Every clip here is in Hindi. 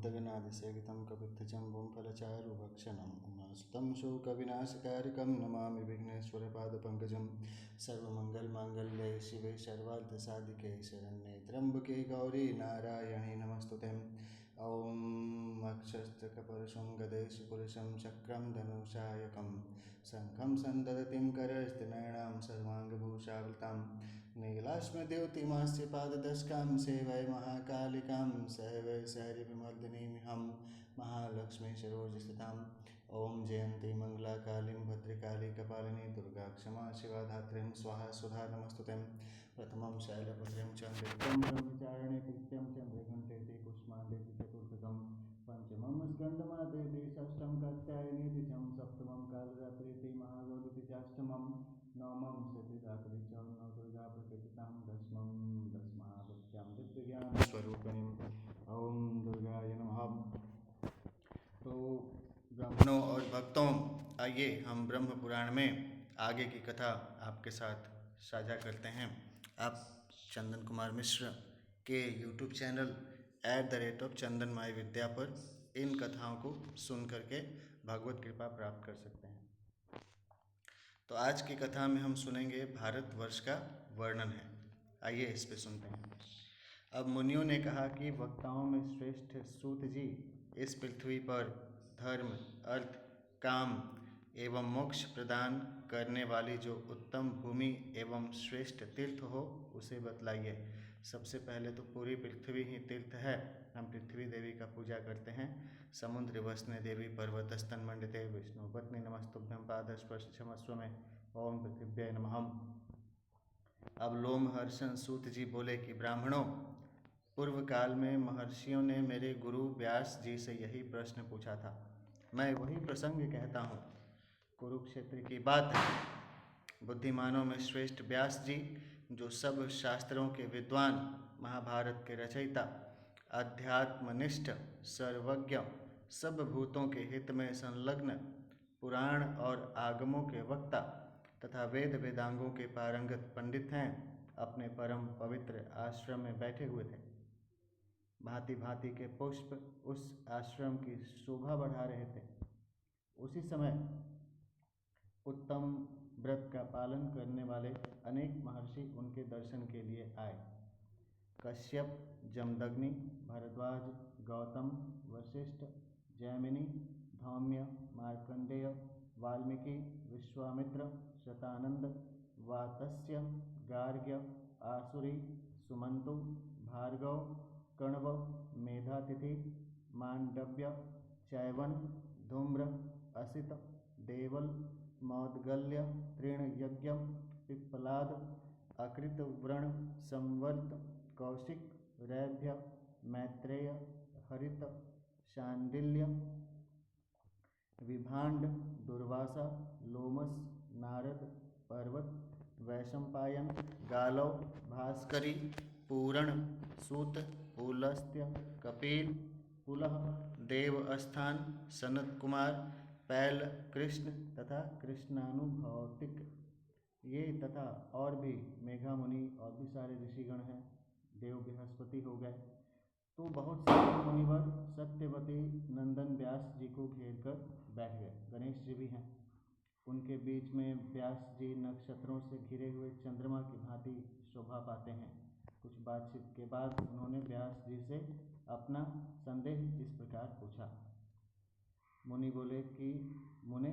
मुद्गनादिसेवितं कपित्थजम्बुं फलचारुभक्षणम् उमासुतं शोकविनाशकारकं नमामि विघ्नेश्वरपादपङ्कजं। सर्वमङ्गलमाङ्गल्ये शिवे सर्वार्थसाधिके शरण्ये त्र्यम्बके गौरी नारायणी नमस्तुते। ॐ अक्षस्तकपरशुं गदेषु पुरुषं चक्रं धनुषायकं शङ्खं सन्ददतिं करस्थिनयनां सर्वाङ्गभूषावृतां नीलाश्मद्योतिमास्य पाददशकां सेवै महाकालिकां सवै शैरिविमर्दिनीमिहं महालक्ष्मी सरोजस्थिताम्। ॐ जयन्ती मङ्गलाकालीं भद्रकाली कपालिनी दुर्गा क्षमा शिवा धात्रीं स्वाहा सुधा नमस्तुते। प्रथमं शैलपुत्रीं चन्द्रिकां ब्रह्मचारिणी तृतीयं चन्द्रघण्टेति कुष्माण्डेति चतुर्थकं पंचमं स्कन्दमातेति षष्ठं कात्यायनीति च सप्तमं कालरात्रीति महागौरीति चाष्टमं नवमं सतीदात्री च नवदुर्गा प्रकृतितां दशमं दशमावत्यां दिव्यज्ञानस्वरूपिणीं। ॐ दुर्गाय नमः। तो ब्राह्मणों और भक्तों, आइए हम ब्रह्म पुराण में आगे की कथा आपके साथ साझा करते हैं। आप चंदन कुमार मिश्र के YouTube चैनल @चंदनमाई विद्या पर इन कथाओं को सुन करके भगवत कृपा प्राप्त कर सकते हैं। तो आज की कथा में हम सुनेंगे भारतवर्ष का वर्णन है। आइए इस पे सुनते हैं। अब मुनियों ने कहा कि वक्ताओं में श्रेष्ठ सूत जी, इस पृथ्वी पर धर्म, अर्थ, काम एवं मोक्ष प्रदान करने वाली जो उत्तम भूमि एवं श्रेष्ठ तीर्थ हो उसे बतलाइए। सबसे पहले तो पूरी पृथ्वी ही तीर्थ है। हम पृथ्वी देवी का पूजा करते हैं। समुद्र वसने देवी पर्वत स्तन मंडिते विष्णु पत्नी नमस्तुभ्यं पादस्पर्श क्षमस्व में ओम पृथिव्यै नमः। अब लोमहर्षण सूत जी बोले कि ब्राह्मणों, पूर्व काल में महर्षियों ने मेरे गुरु व्यास जी से यही प्रश्न पूछा था। मैं वही प्रसंग कहता हूँ। कुरुक्षेत्र की बात है। बुद्धिमानों में श्रेष्ठ व्यास जी, जो सब शास्त्रों के विद्वान, महाभारत के रचयिता, अध्यात्मनिष्ठ, सर्वज्ञ, सब भूतों के हित में संलग्न, पुराण और आगमों के वक्ता तथा वेद वेदांगों के पारंगत पंडित हैं, अपने परम पवित्र आश्रम में बैठे हुए थे। भांति भांति के पुष्प उस आश्रम की शोभा बढ़ा रहे थे। उसी समय उत्तम व्रत का पालन करने वाले अनेक महर्षि उनके दर्शन के लिए आए। कश्यप, जमदग्नि, भारद्वाज, गौतम, वशिष्ठ, जैमिनी, धौम्य, मार्कंडेय, वाल्मीकि, विश्वामित्र, शतानंद, वातस्य, गार्ग्य, आसुरी, सुमंतु, भार्गव, कण्व, मेधातिथि, मांडव्य, चैवन, धूम्र, असित, देवल, मौद्गल्य, तृणयज्ञ, पिप्पलाद, अकृतव्रण, संवर्त, कौशिक, रैभ्य, मैत्रेय, हरित, शांडिल्य, विभांड, दुर्वासा, लोमस, नारद, पर्वत, वैशंपायन, गालव, भास्करी, पूरण, सूत, पुलस्त्य, कपिल, पुलह, देवस्थान, सनत कुमार, पैल, कृष्ण तथा कृष्णानुभौतिक, ये तथा और भी मेघामुनि और भी सारे ऋषिगण हैं। देव बृहस्पति हो गए। तो बहुत सारे मुनिवर सत्यवती नंदन व्यास जी को घेर कर बैठ गए। गणेश जी भी हैं। उनके बीच में व्यास जी नक्षत्रों से घिरे हुए चंद्रमा की भांति शोभा पाते हैं। कुछ बातचीत के बाद उन्होंने व्यास जी से अपना संदेह इस प्रकार पूछा। मुनि बोले कि मुने,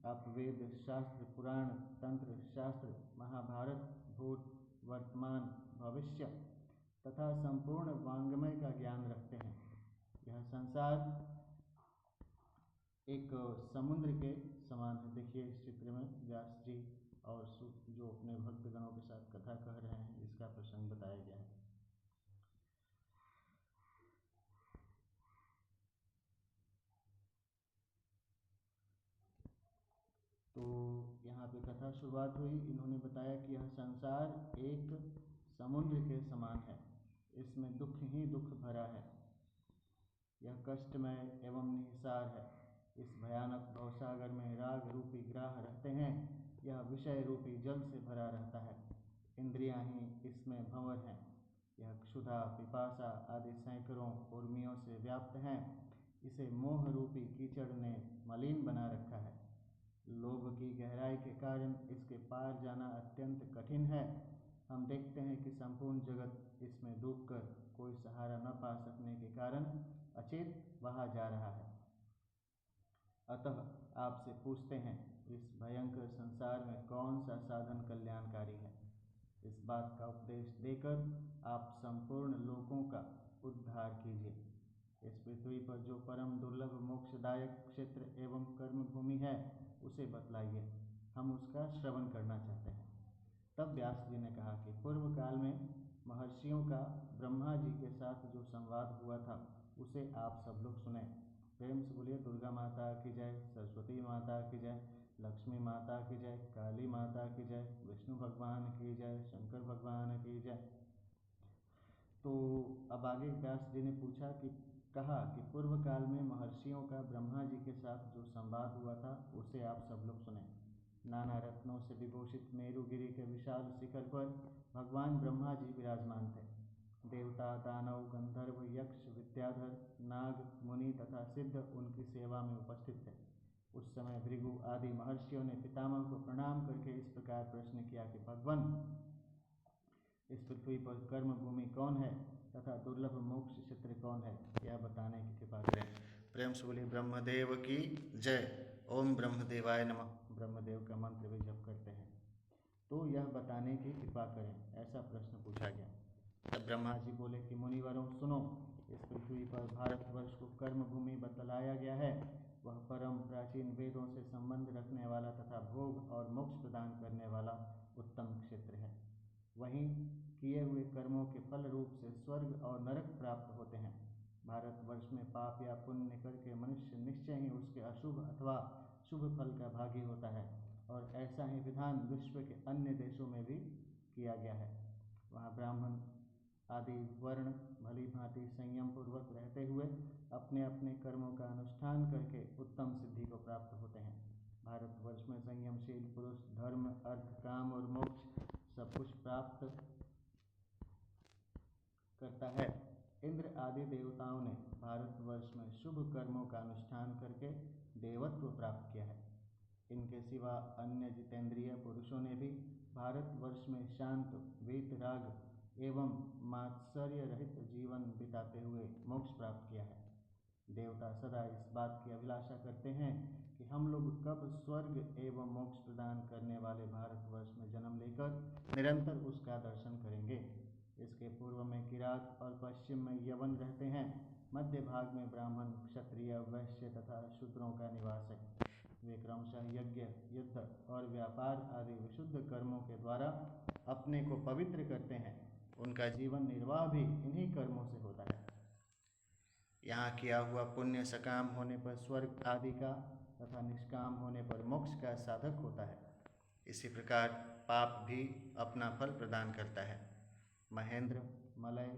आप वेद शास्त्र, पुराण, तंत्र शास्त्र, महाभारत, भूत, वर्तमान, भविष्य तथा संपूर्ण वांग्मय का ज्ञान रखते हैं। यह संसार एक समुद्र के समान है। देखिए इस चित्र में व्यास जी और जो अपने भक्तगणों के साथ कथा कह रहे हैं, इसका प्रसंग बताया गया है। तो यहाँ पे कथा शुरुआत हुई। इन्होंने बताया कि यह संसार एक समुद्र के समान है। इसमें दुख ही दुख भरा है। यह कष्टमय एवं निहिसार है। इस भयानक भवसागर में राग रूपी ग्राह रहते हैं। यह विषय रूपी जल से भरा रहता है। इंद्रियां ही इसमें भंवर हैं। यह क्षुधा, पिपासा आदि सैकड़ों उर्मियों से व्याप्त हैं। इसे मोह रूपी कीचड़ ने मलिन बना रखा है। लोभ की गहराई के कारण इसके पार जाना अत्यंत कठिन है। हम देखते हैं कि संपूर्ण जगत इसमें डूबकर कोई सहारा न पा सकने के कारण अचेत बहा जा रहा है। अतः आपसे पूछते हैं, इस भयंकर संसार में कौन सा साधन कल्याणकारी है? इस बात का उपदेश देकर आप संपूर्ण लोकों का उद्धार कीजिए। इस पृथ्वी पर जो परम दुर्लभ मोक्षदायक क्षेत्र एवं कर्म भूमि है उसे बतलाइए, हम उसका श्रवण करना चाहते हैं। तब व्यास जी ने कहा कि पूर्व काल में महर्षियों का ब्रह्मा जी के साथ जो संवाद हुआ था उसे आप सब लोग सुने। प्रेम से बोलिए दुर्गा माता की जय, सरस्वती माता की जय, लक्ष्मी माता की जय, काली माता की जय, विष्णु भगवान की जय, शंकर भगवान की जय। तो अब आगे व्यास जी ने कहा कि पूर्व काल में महर्षियों का ब्रह्मा जी के साथ जो संवाद हुआ था उसे आप सब लोग सुने। नाना रत्नों से विभूषित मेरुगिरी के विशाल शिखर पर भगवान ब्रह्मा जी विराजमान थे। देवता, दानव, गंधर्व, यक्ष, विद्याधर, नाग, मुनि तथा सिद्ध उनकी सेवा में उपस्थित थे। उस समय भृगु आदि महर्षियों ने पितामह को प्रणाम करके इस प्रकार प्रश्न किया कि भगवान, इस पृथ्वी पर कर्म भूमि कौन है तथा दुर्लभ मोक्ष क्षेत्र कौन है, यह बताने की कृपा करें। प्रेम से बोलिए ब्रह्मदेव की जय। ओम ब्रह्मदेवाय नमः। ब्रह्मदेव का मंत्र भी जप करते हैं। तो यह बताने की कृपा करें, ऐसा प्रश्न पूछा गया। तब ब्रह्मा जी बोले कि मुनिवरों सुनो, इस पृथ्वी पर भारतवर्ष को कर्म भूमि बतलाया गया है। वह परम प्राचीन वेदों से संबंध रखने वाला तथा भोग और मोक्ष प्रदान करने वाला उत्तम क्षेत्र है। वहीं किए हुए कर्मों के फल रूप से स्वर्ग और नरक प्राप्त होते हैं। भारतवर्ष में पाप या पुण्य करके मनुष्य निश्चय ही उसके अशुभ अथवा शुभ फल का भागी होता है, और ऐसा ही विधान विश्व के अन्य देशों में भी किया गया है। वहाँ ब्राह्मण आदि वर्ण भली भांति संयम पूर्वक रहते हुए अपने अपने कर्मों का अनुष्ठान करके उत्तम सिद्धि को प्राप्त होते हैं। भारतवर्ष में संयमशील पुरुष धर्म, अर्थ, काम और मोक्ष सब कुछ प्राप्त करता है। इंद्र आदि देवताओं ने भारतवर्ष में शुभ कर्मों का अनुष्ठान करके देवत्व प्राप्त किया है। इनके सिवा अन्य जितेंद्रिय पुरुषों ने भी भारतवर्ष में शांत, वीतराग एवं मात्सर्य रहित जीवन बिताते हुए मोक्ष प्राप्त किया है। देवता सदा इस बात की अभिलाषा करते हैं कि हम लोग कब स्वर्ग एवं मोक्ष प्रदान करने वाले भारतवर्ष में जन्म लेकर निरंतर उसका दर्शन करेंगे। इसके पूर्व में किरात और पश्चिम में यवन रहते हैं। मध्य भाग में ब्राह्मण, क्षत्रिय, वैश्य तथा शूद्रों का निवास है। वे क्रमशः यज्ञ, युद्ध और व्यापार आदि विशुद्ध कर्मों के द्वारा अपने को पवित्र करते हैं। उनका जीवन निर्वाह भी इन्हीं कर्मों से होता है। यहाँ किया हुआ पुण्य सकाम होने पर स्वर्ग आदि का तथा निष्काम होने पर मोक्ष का साधक होता है। इसी प्रकार पाप भी अपना फल प्रदान करता है। महेंद्र, मलय,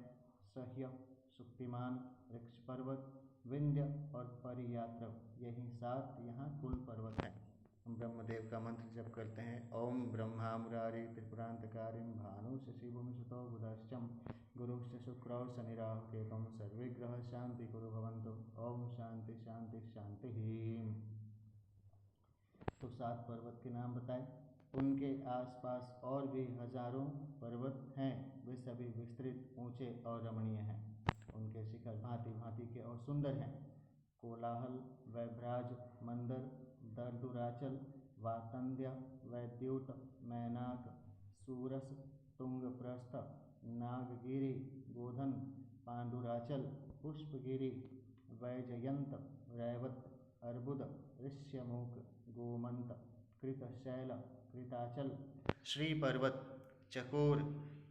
सह्य, सुक्तिमान, वृक्ष पर्वत, विंध्य और परियात्रव, यही 7 यहाँ कुल पर्वत हैं। हम ब्रह्मदेव का मंत्र जप करते हैं। ओम ब्रह्मा मुरारी त्रिपुरांतकारिं भानु शशिभूमिसुतो बुधश्चम गुरुश्च शुक्रौ शनिराहु केतुं सर्वग्रह शांति कुरु भवन्तु। ओम शांति शांति शांति ही। तो 7 पर्वत के नाम बताए। उनके आसपास और भी हजारों पर्वत हैं। वे सभी विस्तृत, ऊंचे और रमणीय हैं। उनके शिखर भांति भांति के और सुंदर हैं। कोलाहल, वैभ्राज, मंदर, दर्दुराचल, वातंद्य, वैद्युत, मैनाक, सूरस, तुंगप्रस्थ, नागगिरी, गोधन, पांडुराचल, पुष्पगिरी, वैजयंत, रैवत, अर्बुद, ऋष्यमुख, गोमंत, कृतशैल, कृताचल, श्री पर्वत, चकोर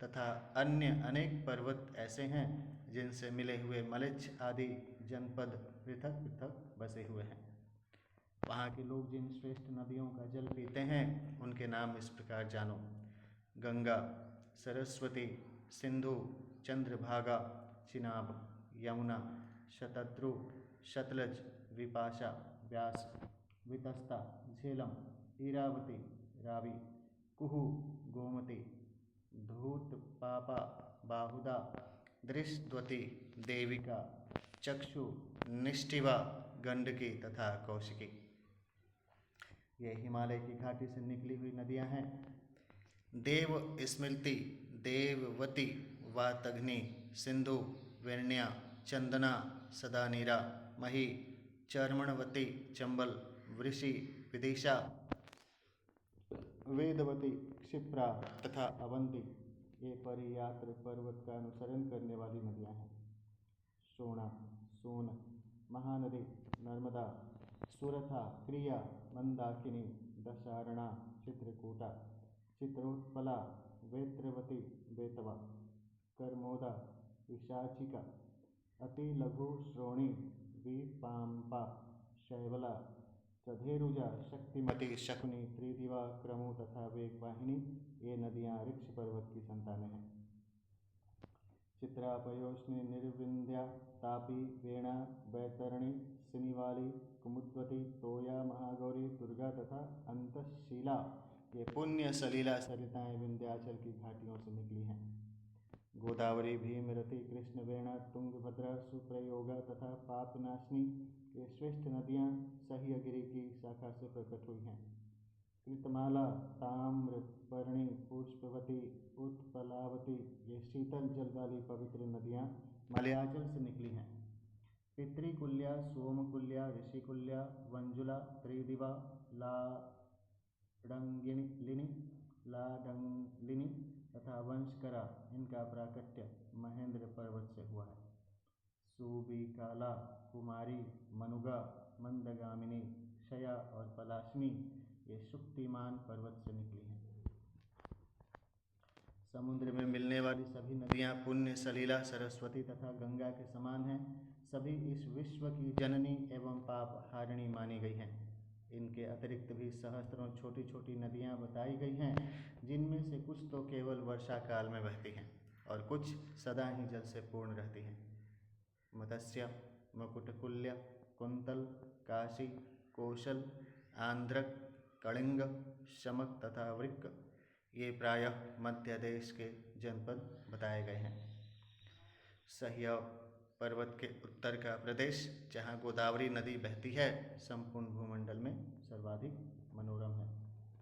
तथा अन्य अनेक पर्वत ऐसे हैं जिनसे मिले हुए मलिच्छ आदि जनपद पृथक पृथक बसे हुए हैं। वहाँ के लोग जिन श्रेष्ठ नदियों का जल पीते हैं उनके नाम इस प्रकार जानो। गंगा, सरस्वती, सिंधु, चंद्रभागा, चिनाब, यमुना, शतद्रु, सतलज, विपाशा, व्यास, वितस्ता, झेलम, इरावती, रावी, कुहू, गोमती, धूत, पापा, बाहुदा, दृष्टवती, देविका, चक्षु, निष्ठिवा, गंडकी तथा कौशिकी। ये हिमालय की घाटी से निकली हुई नदियां हैं। देव स्मृति, देववती, वातघ्नि, सिंधु, वेण्या, चंदना, सदानीरा, मही, चर्मणवती, चंबल, वृषि, विदिशा, वेदवती, क्षिप्रा तथा अवंती ये परियात्र पर्वत का अनुसरण करने वाली नदियां हैं। शोणा, सोन, महानदी, नर्मदा, सुरथा, क्रिया, मंदाकिनी, दशारणा, चित्रकूटा, चित्रोत्पला, वेत्रवती, बेतवा, कर्मोदा, विशाचिका, अति लघु श्रोणी, विपाम्पा, शैवला, चधेरुजा, शक्तिमती, शकुनी, त्रिदिवा, क्रमु तथा वेगवाहिनी ये नदियां ऋक्ष पर्वत की संतानें हैं। चित्रा, पयोष्णी, निर्विंध्या, तापी, वेणा, बैतरणी, सिनीवाली, कुमुद्वती, तोया, महागौरी, दुर्गा तथा अंतशीला ये पुण्य सलीला सरिताएं विंध्याचल की घाटियों से निकली हैं। गोदावरी, भीमरती, कृष्णवेणा, तुंगभद्रा, सुप्रयोगा तथा पापनाशनी ये श्रेष्ठ नदियां सह्यगिरि की शाखा से प्रकट हुई हैं। कृतमाला, ताम्रपर्णी, पुष्पवती, उत्पलावती ये शीतल जल वाली पवित्र नदियां मलयाचल से निकली हैं। पितृकुल्या, सोमकुल्या, ऋषिकुल्या, वंजुला, त्रिदिवा, लाडंलिनी तथा वंशकरा इनका प्राकट्य महेंद्र पर्वत से हुआ है। सुबिकाला, कुमारी, मनुगा, मंदगामिनी, क्षया और पलाशनी ये शुक्तिमान पर्वत से निकली हैं। समुद्र में मिलने वाली सभी नदियां पुण्य सलीला, सरस्वती तथा गंगा के समान हैं। सभी इस विश्व की जननी एवं पाप हारिणी मानी गई हैं। इनके अतिरिक्त भी सहस्त्रों छोटी छोटी नदियां बताई गई हैं, जिनमें से कुछ तो केवल वर्षा काल में बहती हैं और कुछ सदा ही जल से पूर्ण रहती हैं। मत्स्य, मुकुटकुल्य, कुंतल, काशी, कौशल, आंध्रक, कलिंग, शमक तथा वृक्क ये प्रायः मध्य देश के जनपद बताए गए हैं। सह्य पर्वत के उत्तर का प्रदेश जहाँ गोदावरी नदी बहती है संपूर्ण भूमंडल में सर्वाधिक मनोरम है।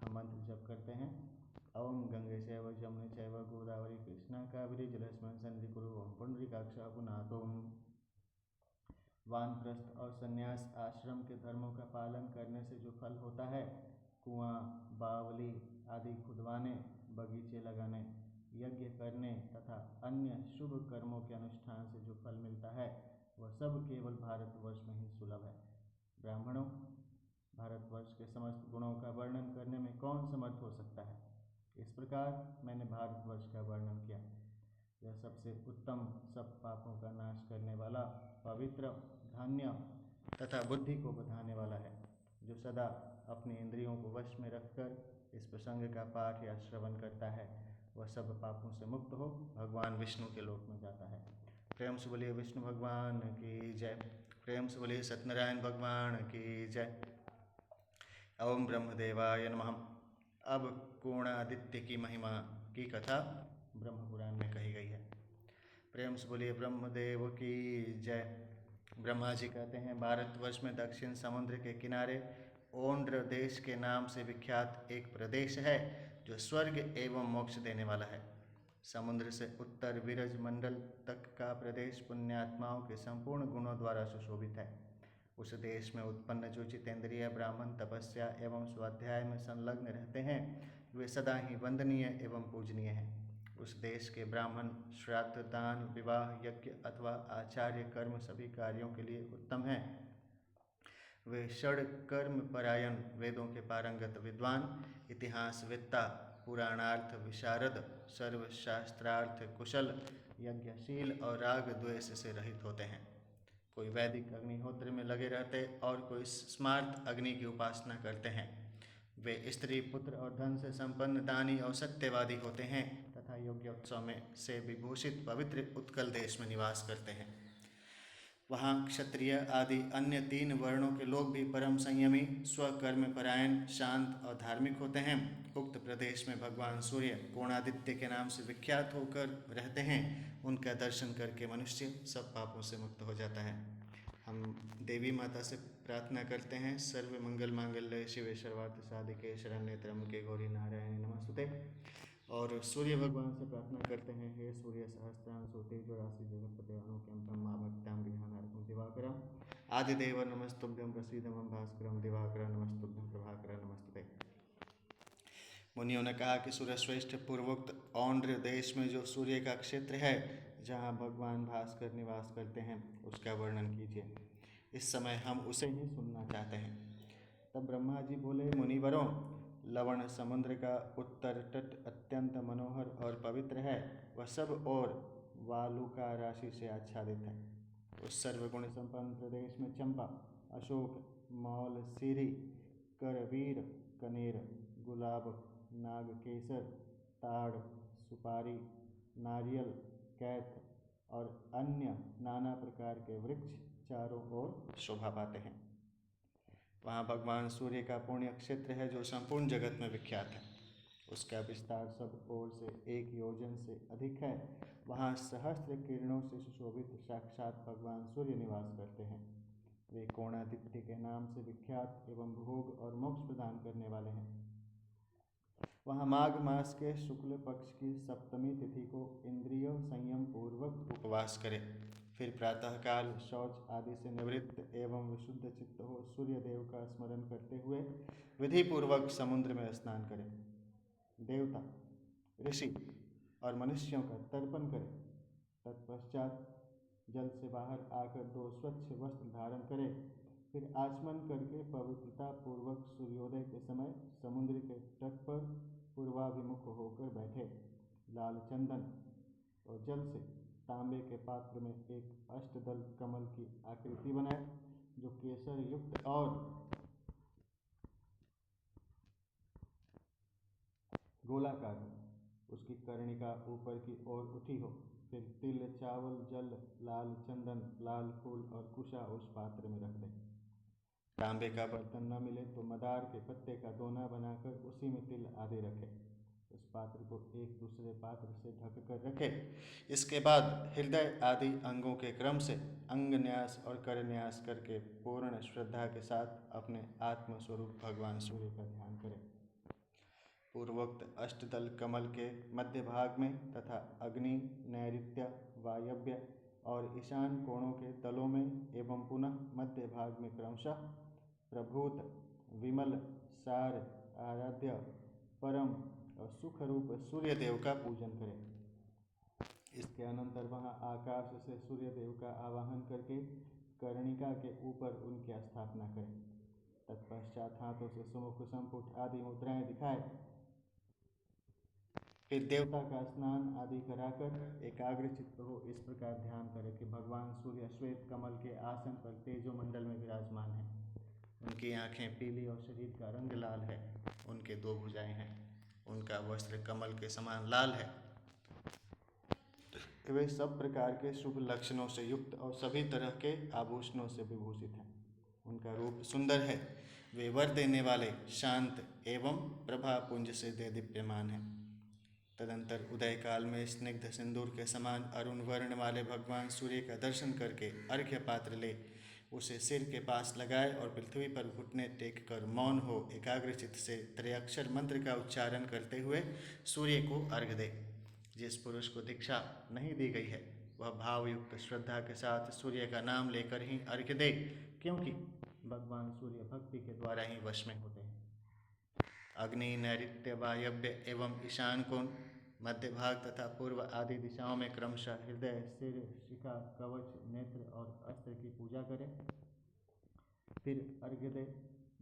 हम मंत्र जप करते हैं। ओम गंगे चैव जमुने चैव गोदावरी कृष्णा कावेरी जलेस्मिन् सन्निधिं कुरु। ओम पुंडरीकाक्षः पुनातो। वानप्रस्थ और संन्यास आश्रम के धर्मों का पालन करने से जो फल होता है, कुआं, बावली आदि खुदवाने, बगीचे लगाने, यज्ञ करने तथा अन्य शुभ कर्मों के अनुष्ठान से जो फल मिलता है वह सब केवल भारतवर्ष में ही सुलभ है। ब्राह्मणों, भारतवर्ष के समस्त गुणों का वर्णन करने में कौन समर्थ हो सकता है? इस प्रकार मैंने भारतवर्ष का वर्णन किया। यह सबसे उत्तम, सब पापों का नाश करने वाला, पवित्र, धन्य तथा बुद्धि को बढ़ाने वाला है। जो सदा अपने इंद्रियों को वश में रखकर इस प्रसंग का पाठ या श्रवण करता है वह सब पापों से मुक्त हो भगवान विष्णु के लोक में जाता है। प्रेम से बोलिए विष्णु भगवान की जय। प्रेम से बोलिए सत्यनारायण भगवान की जय। ओम ब्रह्मदेवाय नमः। अब कोणादित्य की महिमा की कथा ब्रह्म पुराण में कही गई है। प्रेम से बोलिए ब्रह्मदेव की जय। ब्रह्मा जी कहते हैं, भारतवर्ष में दक्षिण समुद्र के किनारे ओंड्र देश के नाम से विख्यात एक प्रदेश है जो स्वर्ग एवं मोक्ष देने वाला है। समुद्र से उत्तर विरज मंडल तक का प्रदेश पुण्यात्माओं के संपूर्ण गुणों द्वारा सुशोभित है। उस देश में उत्पन्न जो जितेंद्रिय ब्राह्मण तपस्या एवं स्वाध्याय में संलग्न रहते हैं वे सदा ही वंदनीय एवं पूजनीय हैं। उस देश के ब्राह्मण श्राद्ध, दान, विवाह, यज्ञ अथवा आचार्य कर्म सभी कार्यों के लिए उत्तम हैं। वे षड कर्म परायण, वेदों के पारंगत विद्वान, इतिहासवेत्ता, पुराणार्थ विशारद, सर्वशास्त्रार्थ कुशल, यज्ञशील और राग द्वेष से रहित होते हैं। कोई वैदिक अग्निहोत्र में लगे रहते और कोई स्मार्त अग्नि की उपासना करते हैं। वे स्त्री, पुत्र और धन से संपन्न, दानी और सत्यवादी होते हैं तथा योग्य उत्सव में से विभूषित पवित्र उत्कल देश में निवास करते हैं। वहाँ क्षत्रिय आदि अन्य 3 वर्णों के लोग भी परम संयमी, स्वकर्म परायण, शांत और धार्मिक होते हैं। उक्त प्रदेश में भगवान सूर्य कोणादित्य के नाम से विख्यात होकर रहते हैं। उनका दर्शन करके मनुष्य सब पापों से मुक्त हो जाता है। हम देवी माता से प्रार्थना करते हैं। सर्व मंगल मांगल्ये शिवे सर्वार्थ साधिके शरण्ये त्र्यंबके गौरी नारायणी नमस्तुते। और सूर्य भगवान से प्रार्थना करते हैं, हे सूर्य सहस्त्रांशो तेजो राशि जगत्पते अनुक्यं ब्रह्मा भक्त्यां गृहाणार्कं दिवाकरं आदिदेव नमस्तुभ्यं प्रसीद मम भास्करं दिवाकर नमस्तुभ्यं प्रभाकर नमस्तुते। मुनियों ने कहा कि सूर्य श्रेष्ठ, पूर्वोक्त औंड्र देश में जो सूर्य का क्षेत्र है जहाँ भगवान भास्कर निवास करते हैं उसका वर्णन कीजिए। इस समय हम उसे ही सुनना चाहते हैं। तब ब्रह्मा जी बोले, मुनिवरों, लवण समुद्र का उत्तर तट अत्यंत मनोहर और पवित्र है। वह सब और वालुका राशि से आच्छादित है। उस सर्वगुण संपन्न प्रदेश में चंपा, अशोक, मौल, सीरी, करवीर, कनेर, गुलाब, नागकेसर, ताड़, सुपारी, नारियल, कैथ और अन्य नाना प्रकार के वृक्ष चारों ओर शोभा पाते हैं। वहाँ भगवान सूर्य का पुण्य क्षेत्र है जो संपूर्ण जगत में विख्यात है। उसका विस्तार सब ओर से 1 योजन से अधिक है। वहाँ सहस्त्र किरणों से सुशोभित साक्षात भगवान सूर्य निवास करते हैं। वे कोणादित्य के नाम से विख्यात एवं भोग और मोक्ष प्रदान करने वाले हैं। वहाँ माघ मास के शुक्ल पक्ष की सप्तमी तिथि को इंद्रिय संयम पूर्वक उपवास करें। फिर प्रातःकाल शौच आदि से निवृत्त एवं विशुद्ध चित्त हो सूर्य देव का स्मरण करते हुए विधि पूर्वक समुद्र में स्नान करें। देवता, ऋषि और मनुष्यों का तर्पण करें। तत्पश्चात जल से बाहर आकर 2 स्वच्छ वस्त्र धारण करें। फिर आचमन करके पवित्रता पूर्वक सूर्योदय के समय समुद्र के तट पर पूर्वाभिमुख होकर बैठे। लाल चंदन और जल से तांबे के पात्र में एक अष्टदल कमल की आकृति बनाए जो केसर युक्त और गोलाकार हो। उसकी कर्णिका ऊपर की ओर उठी हो। फिर तिल, चावल, जल, लाल चंदन, लाल फूल और कुशा उस पात्र में रख दें। तांबे का बर्तन न मिले तो मदार के पत्ते का दोना बनाकर उसी में तिल आदि रखें। उस पात्र को एक दूसरे पात्र से ढक कर रखें। इसके बाद हृदय आदि अंगों के क्रम से अंग न्यास और कर न्यास करके पूर्ण श्रद्धा के साथ अपने आत्मस्वरूप भगवान सूर्य का ध्यान करें। पूर्वोक्त अष्टदल कमल के मध्य भाग में तथा अग्नि, नैऋत्य, वायव्य और ईशान कोणों के तलों में एवं पुनः मध्य भाग में क्रमशः प्रभूत, विमल, सार, आराध्य, परम और सुखरूप सूर्य देव का पूजन करें। इसके अनंतर वहाँ आकाश से सूर्य देव का आवाहन करके कर्णिका के ऊपर उनकी स्थापना करें। तत्पश्चात हाथों से सुमुख, संपुट आदि मुद्राएं दिखाए। फिर देवता का स्नान आदि कराकर एकाग्र चित्त हो इस प्रकार ध्यान करें कि भगवान सूर्य श्वेत कमल के आसन पर तेजो मंडल में विराजमान है। उनकी आंखें पीली और शरीर का रंग लाल है। उनके 2 भुजाएं हैं। उनका वस्त्र कमल के समान लाल है। वे सब प्रकार के शुभ लक्षणों से युक्त और सभी तरह के आभूषणों से विभूषित हैं। उनका रूप सुंदर है। वे वर देने वाले, शांत एवं प्रभा पुंज से देदीप्यमान हैं। तदंतर उदय काल में स्निग्ध सिंदूर के समान अरुण वर्ण वाले भगवान सूर्य का दर्शन करके अर्घ्य पात्र ले उसे सिर के पास लगाए और पृथ्वी पर घुटने टेक कर मौन हो एकाग्रचित्त से त्रयाक्षर मंत्र का उच्चारण करते हुए सूर्य को अर्घ्य दे। जिस पुरुष को दीक्षा नहीं दी गई है वह भावयुक्त श्रद्धा के साथ सूर्य का नाम लेकर ही अर्घ्य दे, क्योंकि भगवान सूर्य भक्ति के द्वारा ही वश में होते हैं। अग्नि, नैऋत्य, वायव्य एवं ईशान कोण, मध्य भाग तथा पूर्व आदि दिशाओं में क्रमशः हृदय, सिर, शिखा, कवच, नेत्र और अस्त्र की पूजा करें। फिर अर्घ्य दे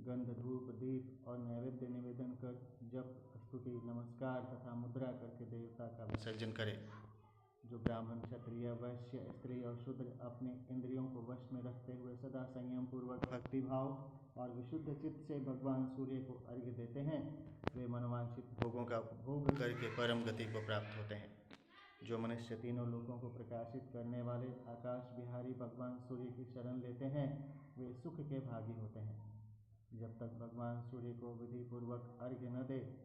गंध, धूप, दीप और नैवेद्य निवेदन कर जप, स्तुति, नमस्कार तथा मुद्रा करके देवता का विसर्जन करें। जो ब्राह्मण, क्षत्रिय, वैश्य, स्त्री और शूद्र अपने इंद्रियों को वश में रखते हुए सदा संयम पूर्वक भक्ति भाव और विशुद्ध चित्त से भगवान सूर्य को अर्घ्य देते हैं वे मनोवांछित भोगों का उपभोग करके परम गति को प्राप्त होते हैं। जो मनुष्य तीनों लोकों को प्रकाशित करने वाले आकाश बिहारी भगवान सूर्य की शरण लेते हैं वे सुख के भागी होते हैं। जब तक भगवान सूर्य को विधि पूर्वक अर्घ्य न दे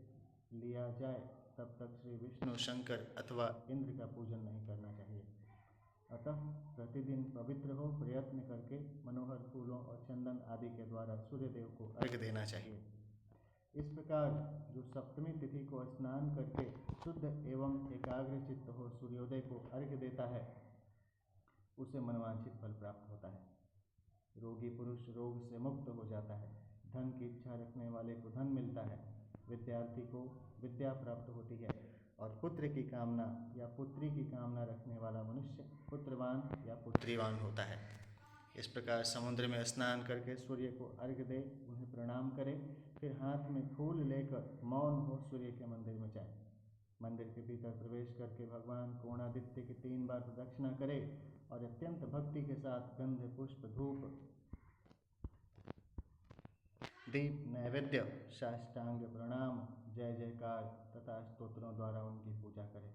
लिया जाए तब तक श्री विष्णु शंकर अथवा इंद्र का पूजन नहीं करना चाहिए। अतः प्रतिदिन पवित्र हो प्रयत्न करके मनोहर फूलों और चंदन आदि के द्वारा सूर्यदेव को अर्घ्य देना चाहिए। इस प्रकार जो सप्तमी तिथि को स्नान करके शुद्ध एवं एकाग्र चित्त हो सूर्योदय को अर्घ्य देता है उसे मनवांछित फल प्राप्त होता है। रोगी पुरुष रोग से मुक्त हो जाता है। धन की इच्छा रखने वाले को धन मिलता है। विद्यार्थी को विद्या प्राप्त होती है और पुत्र की कामना या पुत्री की कामना रखने वाला मनुष्य पुत्रवान या पुत्रीवान होता है। इस प्रकार समुद्र में स्नान करके सूर्य को अर्घ्य दे उन्हें प्रणाम करे, फिर हाथ में फूल लेकर मौन हो सूर्य के मंदिर में जाए। मंदिर के भीतर प्रवेश करके भगवान कोणादित्य की 3 बार प्रदक्षिणा करे और अत्यंत भक्ति के साथ गंध पुष्प धूप दीप नैवेद्य साष्टांग प्रणाम जय जयकार तथा स्तोत्रों द्वारा उनकी पूजा करें।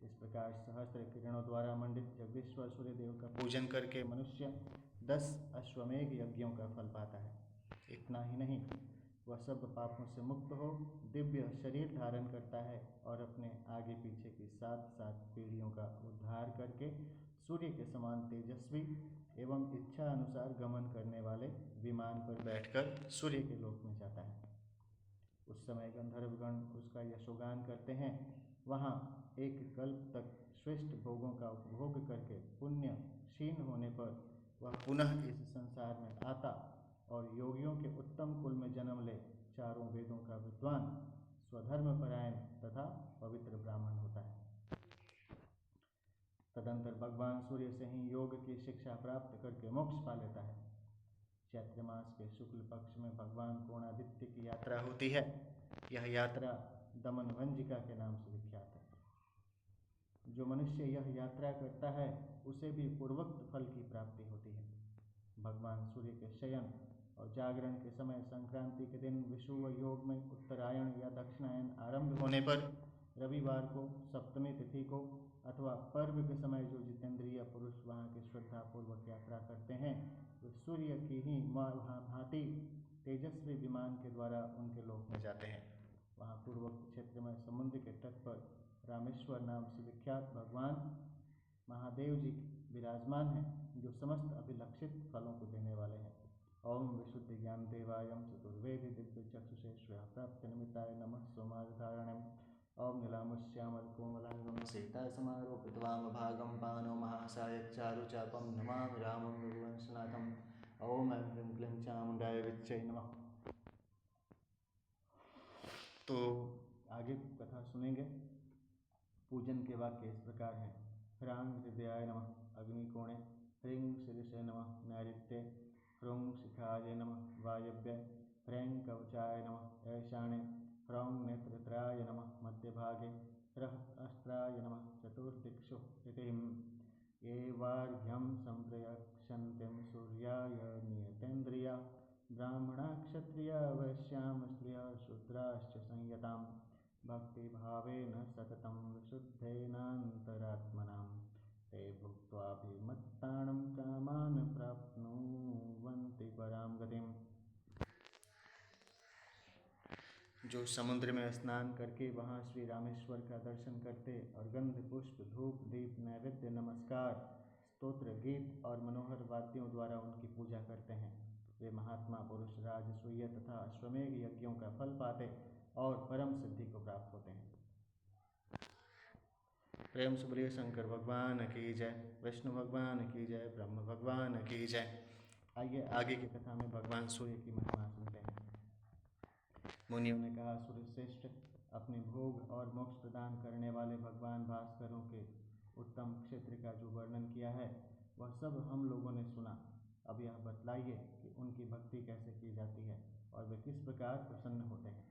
इस प्रकार सहस्त्र किरणों द्वारा मंडित जगदीश्वर सूर्यदेव का पूजन करके मनुष्य 10 अश्वमेघ यज्ञों का फल पाता है। इतना ही नहीं, वह सब पापों से मुक्त हो दिव्य शरीर धारण करता है और अपने आगे पीछे की 7 पीढ़ियों का उद्धार करके सूर्य के समान तेजस्वी एवं इच्छा अनुसार गमन करने वाले विमान पर बैठकर सूर्य के लोक में जाता है। उस समय गंधर्वगण उसका यशोगान करते हैं। वहाँ एक कल्प तक श्रेष्ठ भोगों का उपभोग करके पुण्य क्षीण होने पर वह पुनः इस संसार में आता और योगियों के उत्तम कुल में जन्म ले चारों वेदों का विद्वान स्वधर्मपरायण तथा पवित्र ब्राह्मण होता है। तदंतर भगवान सूर्य से ही योग की शिक्षा प्राप्त करके मोक्ष पा लेता है। चैत्र मास के शुक्ल पक्ष में भगवान कोणादित्य की यात्रा होती है। यह यात्रा दमनभंजिका के नाम से विख्यात है। जो मनुष्य यह यात्रा करता है उसे भी पूर्वोक्त फल की प्राप्ति होती है। भगवान सूर्य के शयन और जागरण के समय संक्रांति के दिन विषुव योग में उत्तरायण या दक्षिणायन आरंभ होने पर रविवार को सप्तमी तिथि को अथवा पर्व के समय जो जितेंद्रिय पुरुष वहाँ की श्रद्धापूर्वक यात्रा करते हैं वे सूर्य की ही भांति तेजस्वी विमान के द्वारा उनके लोक में जाते हैं। वहाँ पूर्वोक्त क्षेत्र में समुद्र के तट पर रामेश्वर नाम से विख्यात भगवान महादेव जी विराजमान हैं जो समस्त अभिलक्षित फलों को देने वाले हैं। ओम विशुद्ध ज्ञान देवायम चतुर्वेदी दिव्य चक्षुषे श्रेय प्राप्ति निमित्ताय नमः सोमाधारणम ओम नीलामुश्यामल कोमलांगम सीता समारोपित वाम भागम पानो महासायक चारु चापम नमामि रामं रघुवंशनाथम ओम ऐं ह्रीं क्लीं चामुंडाय विच्चे नमः। तो आगे कथा सुनेंगे। पूजन के वाक्य इस प्रकार हैं। ह्रां हृदयाय नमः अग्निकोणे, ह्रीं शीर्षे नमः नैऋत्ये, ह्रौं शिखाय नमः वायव्ये, ह्रैं कवचाय नमः ऐशाने, ह्रौं नेत्रत्राय नमः मध्यभागे, ह्रः अस्त्राय नमः चतुर्दिक्षु स्थितिम्। एवार्घ्यं संप्रयक्षन्त्यं सूर्याय नियतेन्द्रिया, ब्राह्मणा क्षत्रिया वैश्यां स्त्रियः शूद्राश्च संयतां, भक्तिभावेन सततं विशुद्धेनान्तरात्मनां, ते भुक्त्वाभिमत्तानं कामान् प्राप्नुवन्ति परां गतिम्। जो समुद्र में स्नान करके वहाँ श्री रामेश्वर का दर्शन करते और गंध पुष्प धूप दीप नैवेद्य नमस्कार स्तोत्र गीत और मनोहर वाद्यों द्वारा उनकी पूजा करते हैं वे महात्मा पुरुष राजसूय तथा अश्वमेघ यज्ञों का फल पाते और परम सिद्धि को प्राप्त होते हैं। प्रेम से बोलिए शंकर भगवान की जय, विष्णु भगवान की जय, ब्रह्म भगवान की जय। आइए आगे की कथा में भगवान सूर्य की महिमा सुनते हैं। मुनियों ने कहा, सूर्य श्रेष्ठ अपने भोग और मोक्ष प्रदान करने वाले भगवान भास्करों के उत्तम क्षेत्र का जो वर्णन किया है वह सब हम लोगों ने सुना। अब यह बतलाइए कि उनकी भक्ति कैसे की जाती है और वे किस प्रकार प्रसन्न होते हैं।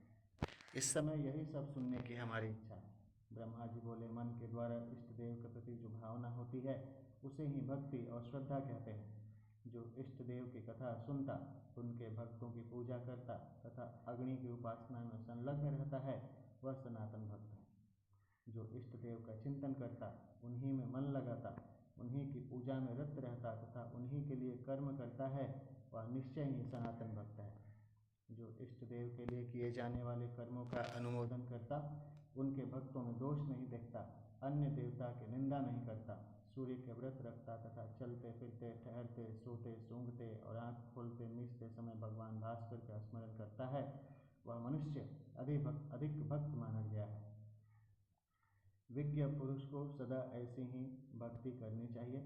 इस समय यही सब सुनने की हमारी इच्छा है। ब्रह्मा जी बोले, मन के द्वारा इष्ट देव के प्रति जो भावना होती है उसे ही भक्ति और श्रद्धा कहते हैं। जो इष्ट देव की कथा सुनता, उनके भक्तों की पूजा करता तथा अग्नि की उपासना में संलग्न रहता है वह सनातन भक्त है। जो इष्ट देव का चिंतन करता, उन्हीं में मन लगाता, उन्हीं की पूजा में रत रहता तथा उन्हीं के लिए कर्म करता है, वह निश्चय ही सनातन भक्त है। जो इष्ट देव के लिए किए जाने वाले कर्मों का अनुमोदन करता, उनके भक्तों में दोष नहीं देखता, अन्य देवता की निंदा नहीं करता, सूर्य के व्रत रखता तथा चलते फिरते, ठहरते, सोते, सूंघते और आँख खोलते मीचते समय भगवान भास्कर का स्मरण करता है, वह मनुष्य अधिक भक्त माना गया है। विज्ञ पुरुष को सदा ऐसी ही भक्ति करनी चाहिए,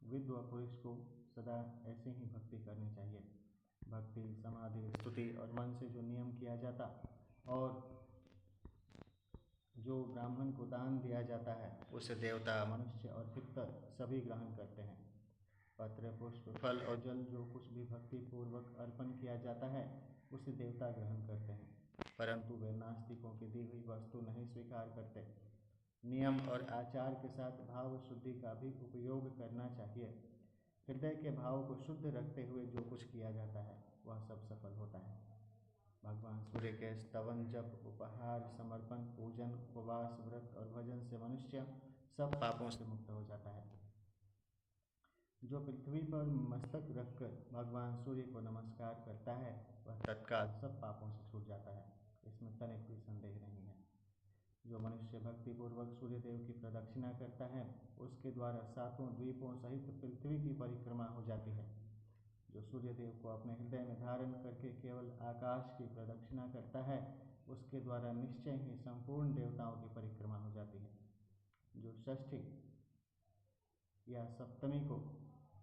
विद्व पुरुष को सदा ऐसी ही भक्ति करनी चाहिए। भक्ति, समाधि, स्तुति और मन से जो नियम किया जाता और जो ब्राह्मण को दान दिया जाता है, उसे देवता, मनुष्य और पितर सभी ग्रहण करते हैं। पत्र, पुष्प, फल और जल जो कुछ भी भक्ति पूर्वक अर्पण किया जाता है, उसे देवता ग्रहण करते हैं, परंतु वे नास्तिकों की दी हुई वस्तु नहीं स्वीकार करते। नियम और आचार के साथ भाव शुद्धि का भी उपयोग करना चाहिए। हृदय के भाव को शुद्ध रखते हुए जो कुछ किया जाता है, वह सब सफल होता है। भगवान सूर्य के स्तवन, जप, उपहार, समर्पण, पूजन, उपवास, व्रत और भजन से मनुष्य सब पापों से मुक्त हो जाता है। जो पृथ्वी पर मस्तक रखकर भगवान सूर्य को नमस्कार करता है, वह तत्काल सब पापों से छूट जाता है, इसमें तनिक भी संदेह नहीं है। जो मनुष्य भक्तिपूर्वक सूर्यदेव की प्रदक्षिणा करता है, उसके द्वारा सातों द्वीपों सहित पृथ्वी की परिक्रमा हो जाती है। जो सूर्यदेव को अपने हृदय में धारण करके केवल आकाश की प्रदक्षिणा करता है, उसके द्वारा निश्चय ही संपूर्ण देवताओं की परिक्रमा हो जाती है। जो षष्ठी या सप्तमी को